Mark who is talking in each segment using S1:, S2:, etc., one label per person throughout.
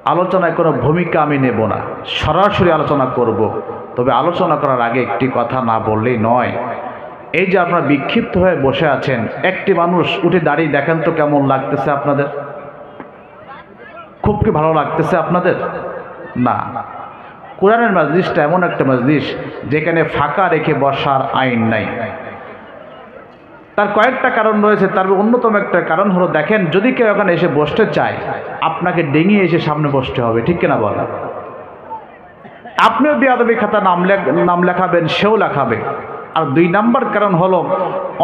S1: আলোচনায় কোনো ভূমিকা আমি নেব না, সরাসরি আলোচনা করব। তবে আলোচনা করার আগে একটি কথা না বললেই নয়। এই যে আপনারা বিক্ষিপ্ত হয়ে বসে আছেন, একটি মানুষ উঠে দাঁড়িয়ে দেখেন তো কেমন লাগতেছে আপনাদের? খুব কি ভালো লাগতেছে আপনাদের? না। কোরআনের মজলিসটা এমন একটা মজলিস যেখানে ফাঁকা রেখে বসার আইন নাই। তার কয়েকটা কারণ রয়েছে। তার অন্যতম একটা কারণ হলো, দেখেন যদি কেউ এখানে এসে বসতে চায়, আপনাকে ডেঙিয়ে এসে সামনে বসতে হবে, ঠিক কিনা বলেন? আপনিও বেয়াদবি খাতা নাম লেখাবেন, সেও লেখাবে। আর 2 নাম্বার কারণ হলো,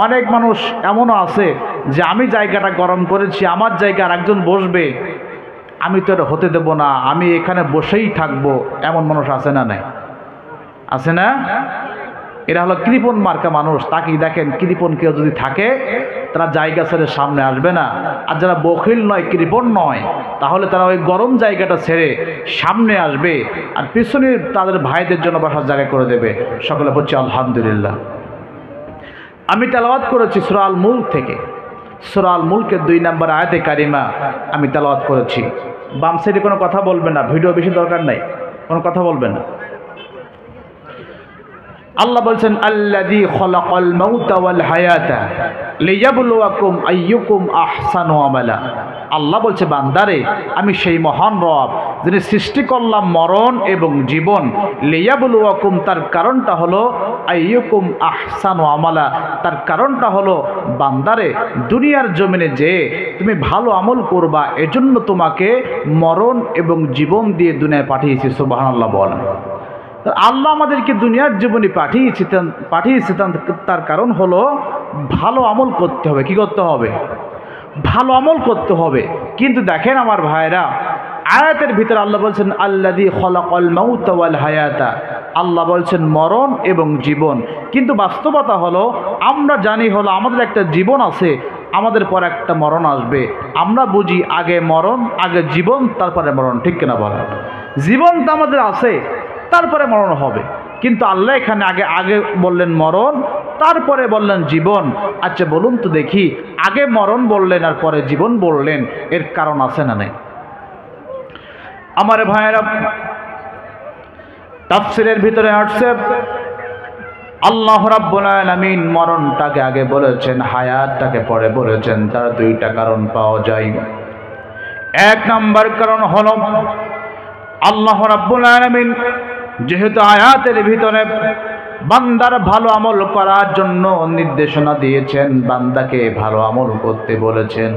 S1: অনেক মানুষ এমনও আছে যে আমি জায়গাটা গরম করেছি, আমার জায়গায় আরেকজন বসবে, আমি তো এটা হতে দেব না, আমি এখানে বসেই থাকবো, এমন মানুষ আছে না? নাই? আছে না? এরা হলো কৃপণ মার্কা মানুষ। তাকেই দেখেন, কৃপণ কেউ যদি থাকে তারা জায়গা ছেড়ে সামনে আসবে না। আর যারা বখিল নয়, কৃপণ নয়, তাহলে তারা ওই গরম জায়গাটা ছেড়ে সামনে আসবে আর পিছনে তাদের ভাইদের জন্য বসার জায়গা করে দেবে। সকলে বলছি আলহামদুলিল্লাহ। আমি তেলাওয়াত করেছি সূরা আল মুলক থেকে। সূরা আল মুলকের 2 নম্বর আয়াতে কারিমা আমি তেলাওয়াত করেছি। বাম সাইডে কোনো কথা বলবেন না, ভিডিও বেশি দরকার নাই, কোনো কথা বলবেন না। আল্লাহ বলছেন, আল্লাযী খালাকাল মাউতা ওয়াল হায়াতা লিয়াবলুয়াকুম আইয়ুকুম আহসানু আমালা। আল্লাহ বলছে, বান্দারে, আমি সেই মহান রব যিনি সৃষ্টি করলাম মরণ এবং জীবন। লিয়াবলুয়াকুম, তার কারণটা হলো আইয়ুকুম আহসানু আমালা, তার কারণটা হলো বান্দারে, দুনিয়ার জমিনে যে তুমি ভালো আমল করবা, এজন্য তোমাকে মরণ এবং জীবন দিয়ে দুনিয়ায় পাঠিয়েছি। সুবহানাল্লাহ বলেন। আল্লাহ আমাদেরকে দুনিয়ার জীবনে পাঠিয়েছেন, তার কারণ হলো ভালো আমল করতে হবে। কি করতে হবে? ভালো আমল করতে হবে। কিন্তু দেখেন আমার ভাইরা, আয়াতের ভিতরে আল্লাহ বলছেন, আল্লাযী খালাকাল মাউতা ওয়াল হায়াতা, আল্লাহ বলছেন মরণ এবং জীবন। কিন্তু বাস্তবতা হলো, আমরা জানি হলো আমাদের একটা জীবন আছে, আমাদের পর একটা মরণ আসবে। আমরা বুঝি আগে মরণ, আগে জীবন, তারপরে মরণ, ঠিক কিনা বলেন? জীবন তো আমাদের আছে, তারপরে মরণ হবে। কিন্তু আল্লাহ এখানে আগে বললেন মরণ, তারপরে বললেন জীবন। আচ্ছা বলুন তো দেখি, আগে মরণ বললেন আর পরে জীবন বললেন, এর কারণ আছে না নাই? আমার ভাইয়েরা, তাফসীরের ভিতরে আসছে, আল্লাহ রাব্বুল আলামিন মরণটাকে আগে বলেছেন, হায়াতটাকে পরে বলেছেন। তার 2টা কারণ পাওয়া যায়। 1 নম্বর কারণ হলো, আল্লাহ রাব্বুল আলামিন যেহেতু আয়াতের ভিতরে বান্দার ভালো আমল করার জন্য নির্দেশনা দিয়েছেন, বান্দাকে ভালো আমল করতে বলেছেন,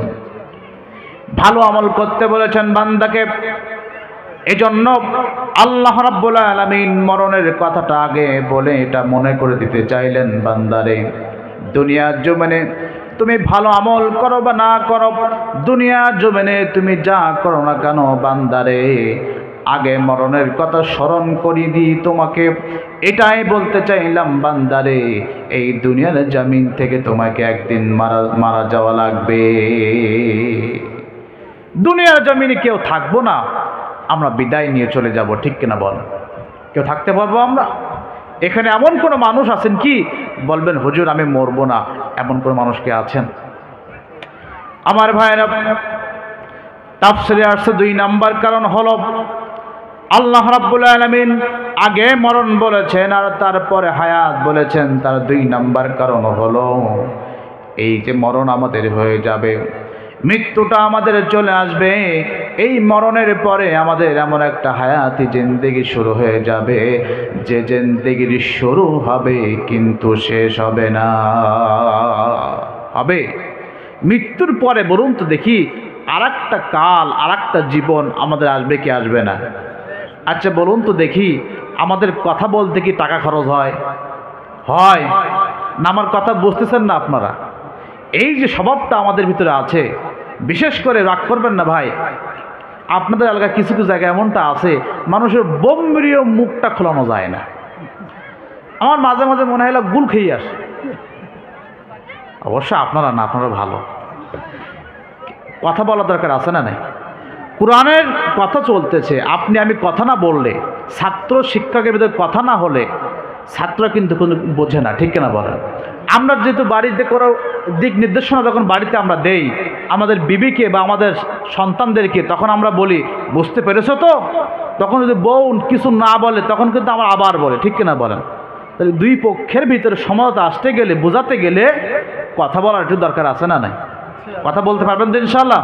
S1: ভালো আমল করতে বলেছেন বান্দাকে। এজন্য আল্লাহ রাব্বুল আলামিন মরণের কথাটা আগে বলে এটা মনে করে দিতে চাইলেন, বান্দারে, দুনিয়ার জমিনে তুমি ভালো আমল করো বা না করো, দুনিয়ার জমিনে তুমি যা করো না কেন, বান্দারে, আগে মরণের কথা স্মরণ করিয়ে দিই তোমাকে। এটাই বলতে চাইলাম, বান্দারে, এই দুনিয়ার জমিন থেকে তোমাকে একদিন মারা যাওয়া লাগবে। দুনিয়ার জমিনে কেউ থাকবো না, আমরা বিদায় নিয়ে চলে যাব, ঠিক কিনা বল? কেউ থাকতে পারবো আমরা? এখানে এমন কোনো মানুষ আছেন কি বলবেন হুজুর আমি মরবো না? এমন কোনো মানুষ কে আছেন? আমার ভাইরা, তাফসীরে আসছে 2 নাম্বার কারণ হলো, আল্লাহ রাব্বুল আলামিন আগে মরণ বলেছেন আর তারপরে হায়াত বলেছেন। তার 2 নাম্বার কারণ হলো, এই যে মরণ আমাদের হয়ে যাবে, মৃত্যুটা আমাদের চলে আসবে, এই মরণের পরে আমাদের এমন একটা হায়াতি জিন্দেগি শুরু হয়ে যাবে, যে জিন্দেগির শুরু হবে কিন্তু শেষ হবে না। হবে মৃত্যুর পরে। বলুন তো দেখি, আরেকটা কাল, আরেকটা জীবন আমাদের আসবে কি আসবে না? আচ্ছা বলুন তো দেখি, আমাদের কথা বলতে কি টাকা খরচ হয়? হয় না? আমার কথা বুঝতেছেন না আপনারা? এই যে স্বভাবটা আমাদের ভিতরে আছে, বিশেষ করে রাগ করবেন না ভাই, আপনাদের এলাকায় কিছু কিছু জায়গায় এমনটা আছে, মানুষের বোমরিও মুখটা খোলানো যায় না। আমার মাঝে মাঝে মনে হয় গুল খেয়ে আসে। অবশ্য আপনারা না, আপনারা ভালো, কথা বলা দরকার আছে না নাই? কোরআনের কথা চলতেছে, আপনি আমি কথা না বললে, ছাত্র শিক্ষকের ভিতরে কথা না হলে ছাত্র কিন্তু কোনো বোঝে না, ঠিক কিনা বলেন? আমরা যেহেতু বাড়িতে কোনো দিক নির্দেশনা যখন বাড়িতে আমরা দেই আমাদের বিবিকে বা আমাদের সন্তানদেরকে, তখন আমরা বলি বুঝতে পেরেছো তো। তখন যদি বউ কিছু না বলে তখন কিন্তু আমরা আবার বলে, ঠিক কিনা বলেন? তাহলে দুই পক্ষের ভিতরে সমঝোতা আসতে গেলে, বোঝাতে গেলে কথা বলার একটু দরকার আছে না নাই? কথা বলতে পারবেন তো ইনশাআল্লাহ?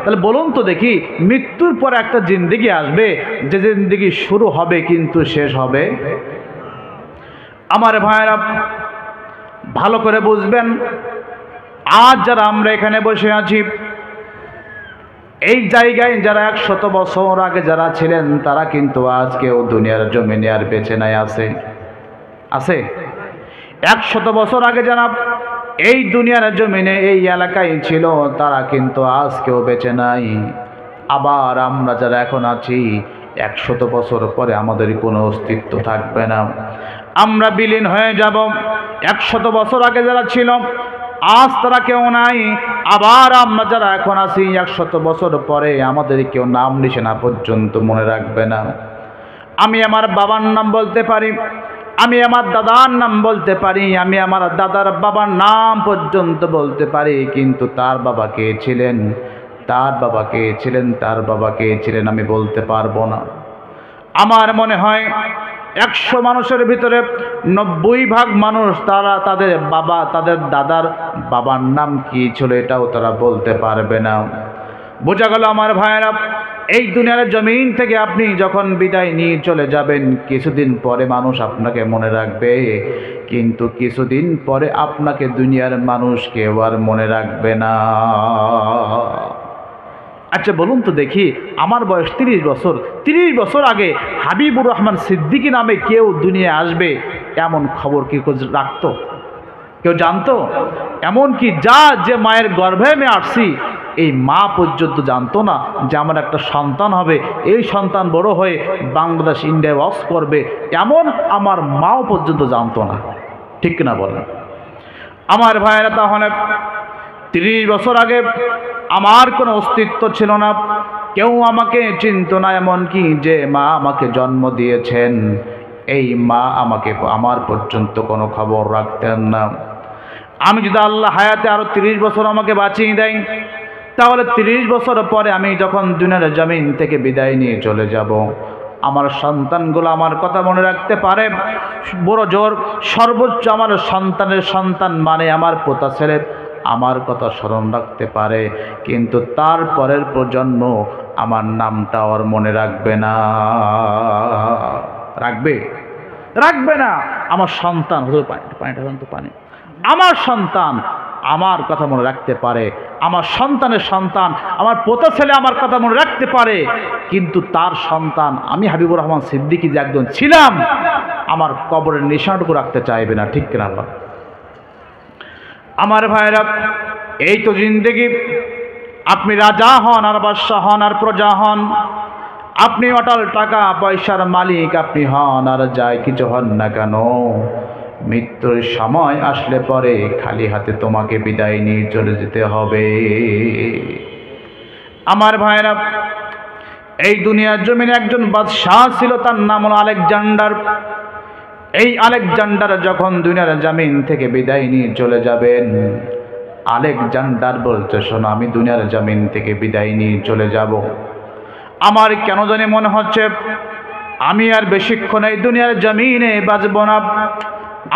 S1: তাহলে বলুন তো দেখি, মৃত্যুর পরে একটা জিন্দেগি আসবে, যে জিন্দেগি শুরু হবে কিন্তু শেষ হবে। আমার ভাইয়েরা ভালো করে বুঝবেন, আজ যারা আমরা এখানে বসে আছি, এই জায়গায় যারা 100 বছর আগে যারা ছিলেন তারা কিন্তু আজকেও দুনিয়ার জমিনে আর বেঁচে নাই। আছে 100 বছর আগে যারা এই দুনিয়ার জমিনে এই এলাকায় ছিল তারা কিন্তু আজকেও বেঁচে নাই। আবার আমরা যারা এখন আছি 100 বছর পরে আমাদের কোনো অস্তিত্ব থাকবে না, আমরা বিলীন হয়ে যাব। 100 বছর আগে যারা ছিল আজ তারা কেউ নাই। আবার আমরা যারা এখন আছি 100 বছর পরে আমাদের কেউ নাম নিশানা পর্যন্ত মনে রাখবে না। আমি আমার বাবার নাম বলতে পারি, আমি আমার দাদার নাম বলতে পারি, আমি আমার দাদার বাবার নাম পর্যন্ত বলতে পারি, কিন্তু তার বাবা কে ছিলেন, তার বাবা কে ছিলেন, তার বাবা কে ছিলেন আমি বলতে পারবো না। আমার মনে হয় 100 মানুষের ভিতরে 90 ভাগ মানুষ তারা তাদের বাবা, তাদের দাদার বাবার নাম কি ছিল এটাও তারা বলতে পারবে না। বোঝা গেল আমার ভাইয়েরা, এই দুনিয়ার জমিন থেকে আপনি যখন বিদায় নিয়ে চলে যাবেন, কিছুদিন পরে মানুষ আপনাকে মনে রাখবে, কিন্তু কিছুদিন পরে আপনাকে দুনিয়ার মানুষ কেউ আর মনে রাখবে না। আচ্ছা বলুন তো দেখি, আমার বয়স 30 বছর, 30 বছর আগে হাবিবুর রহমান সিদ্দিকী নামে কেউ দুনিয়া আসবে এমন খবর কি রাখতো? কেউ জানতো? এমনকি যে মায়ের গর্ভে আমি আসছি এই মা পর্যন্ত জানতো না যে আমার একটা সন্তান হবে, এই সন্তান বড় হয়ে বাংলাদেশ ইন্ডিয়ায় ওয়াজ করবে, এমন আমার মাও পর্যন্ত জানতো না, ঠিক কিনা বলেন? আমার ভাইয়েরা, তাহলে 30 বছর আগে আমার কোনো অস্তিত্ব ছিল না, কেউ আমাকে চিনত না, এমনকি যে মা আমাকে জন্ম দিয়েছেন এই মা আমাকে আমার পর্যন্ত কোনো খবর রাখতেন না। আমি যদি আল্লাহ হায়াতে আরো 30 বছর আমাকে বাঁচিয়ে দেয়, তাহলে 30 বছর পরে আমি যখন দুনিয়ার জমিন থেকে বিদায় নিয়ে চলে যাব, আমার সন্তানগুলো আমার কথা মনে রাখতে পারে। বড় জোর সর্বোচ্চ আমার সন্তানের সন্তান মানে আমার পোতা ছেলে আমার কথা স্মরণ রাখতে পারে, কিন্তু তারপরের প্রজন্ম আমার নামটা আর মনে রাখবে না। রাখবে না। আমার সন্তান পানি আমার সন্তান আমার কথা মনে রাখতে পারে, আমার সন্তানের সন্তান আমার পোতা ছেলে আমার কথা মনে রাখতে পারে, কিন্তু তার সন্তান আমি হাবিবুর রহমান সিদ্দিকী যে একজন ছিলাম আমার কবরের নিশানটুকু রাখতে চাইবে না, ঠিক কিনা? আমার ভাইরা, এই তো জিন্দেগি। আপনি রাজা হন আর বাদশাহ হন আর প্রজা হন, আপনি অটল টাকা পয়সার মালিক আপনি হন আর যাই কিছু হন না কেন, মৃত্যুর সময় আসলে পরে খালি হাতে তোমাকে বিদায় নিয়ে চলে যেতে হবে। আমার ভাইরা, এই দুনিয়ার জমিনে একজন বাদশাহ ছিল, তার নাম হলো আলেকজান্ডার। এই আলেকজান্ডার যখন দুনিয়ার জমিন থেকে বিদায় নিয়ে চলে যাবেন, আলেকজান্ডার বলছে, শোনো আমি দুনিয়ার জমিন থেকে বিদায় নিয়ে চলে যাব, আমার কেন জানি মনে হচ্ছে আমি আর বেশিক্ষণ এই দুনিয়ার জমিনে বাঁচব না।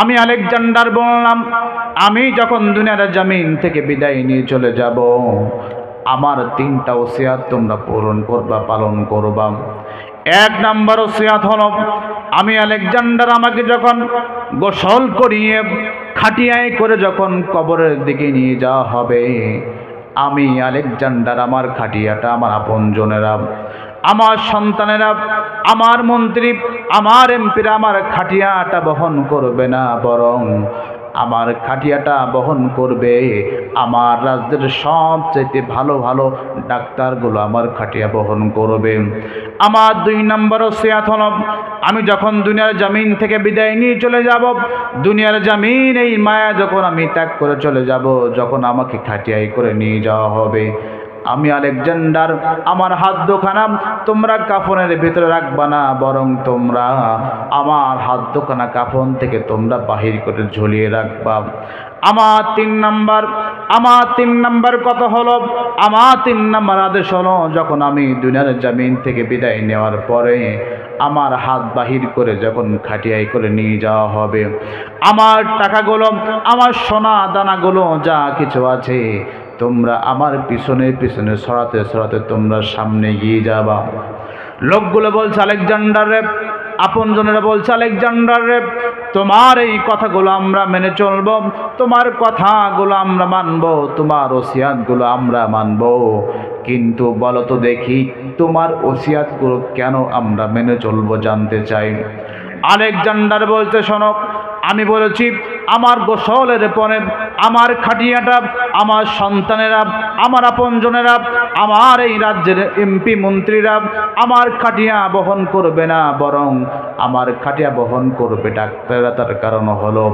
S1: আমি আলেকজান্ডার বললাম, আমি যখন দুনিয়ার জমিন থেকে বিদায় নিয়ে চলে যাব, আমার 3টা ওসিয়াত তোমরা পূরণ করবা, পালন করবা। 1 নম্বর ওসিয়াত হলো, আমি আলেকজান্ডার আমাকে যখন গোসল করিয়ে খাটিয়ায় করে যখন কবরের দিকে নিয়ে যাওয়া হবে, আমি আলেকজান্ডার আমার খাটিয়াটা আমার আপনজনেরা, আমার সন্তানেরা, আমার মন্ত্রী, আমার এমপিরা আমার খাটিয়াটা বহন করবে না, বরং আমার খাটিয়াটা বহন করবে আমার রাজ্যের সবচেয়ে ভালো ভালো ডাক্তারগুলো আমার খাটিয়া বহন করবে। আমার 2 নম্বর ওসিয়াত হলো, আমি যখন দুনিয়ার জমিন থেকে বিদায় নিয়ে চলে যাব, দুনিয়ার জমিন এই মায়া যখন আমি ত্যাগ করে চলে যাব, যখন আমাকে খাটিয়ায় করে নিয়ে যাওয়া হবে, আমি আলেকজান্ডার আমার হাত দুখানা তোমরা কাফনের ভিতরে রাখবা না, বরং তোমরা আমার হাত দুখানা কাফন থেকে তোমরা বাহির করে ঝুলিয়ে রাখবা। আমার 3 নাম্বার কথা হলো, আমার 3 নাম্বার আদেশ হলো, যখন আমি দুনিয়ার জমিন থেকে বিদায় নেওয়ার পরে আমার হাত বাহির করে যখন খাটিয়ায় করে নিয়ে যাওয়া হবে, আমার টাকাগুলো, আমার সোনা দানাগুলো যা কিছু আছে তোমরা আমার পিছনে পিছনে সরাতে সরাতে তোমরা সামনে গিয়ে যাবা। লোকগুলো বলছে আলেকজান্ডার রে, আপনজনেরা বলছে আলেকজান্ডার রে, তোমার এই কথাগুলো আমরা মেনে চলব, তোমার কথাগুলো আমরা মানব, তোমার ওসিয়াতগুলো আমরা মানব, কিন্তু বলো তো দেখি তোমার ওসিয়াতগুলো কেন আমরা মেনে চলবো জানতে চাই। আলেকজান্ডার বলতে শোনো, আমি বলেছি আমার গোসলের পরে আমার খাটিয়াটা, আমার সন্তানেরা, আমার আপনজনেরা, আমার এই রাজ্যের এমপি মন্ত্রীরা আমার খাটিয়া বহন করবে না, বরং আমার খাটিয়া বহন করবে ডাক্তাররা। তার কারণ হলো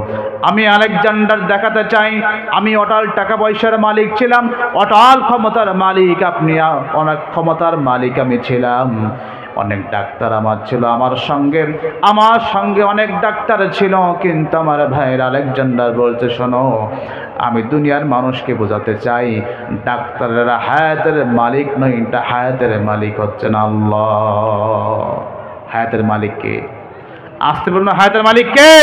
S1: আমি আলেকজান্ডার দেখাতে চাই আমি অটাল টাকা পয়সার মালিক ছিলাম, অটাল ক্ষমতার মালিক, আপনি অনেক ক্ষমতার মালিক আমি ছিলাম, অনেক ডাক্তার আমার ছিল, আমার সঙ্গে অনেক ডাক্তার ছিল, কিন্তু আমার ভাইয়ের আলেকজান্ডার বলতে শোনো, আমি দুনিয়ার মানুষকে বোঝাতে চাই ডাক্তারেরা হায়াতের মালিক নয়, হায়াতের মালিক হচ্ছেন আল্লাহ। হায়াতের মালিক কে? আসতে বলুন, হায়াতের মালিক কে?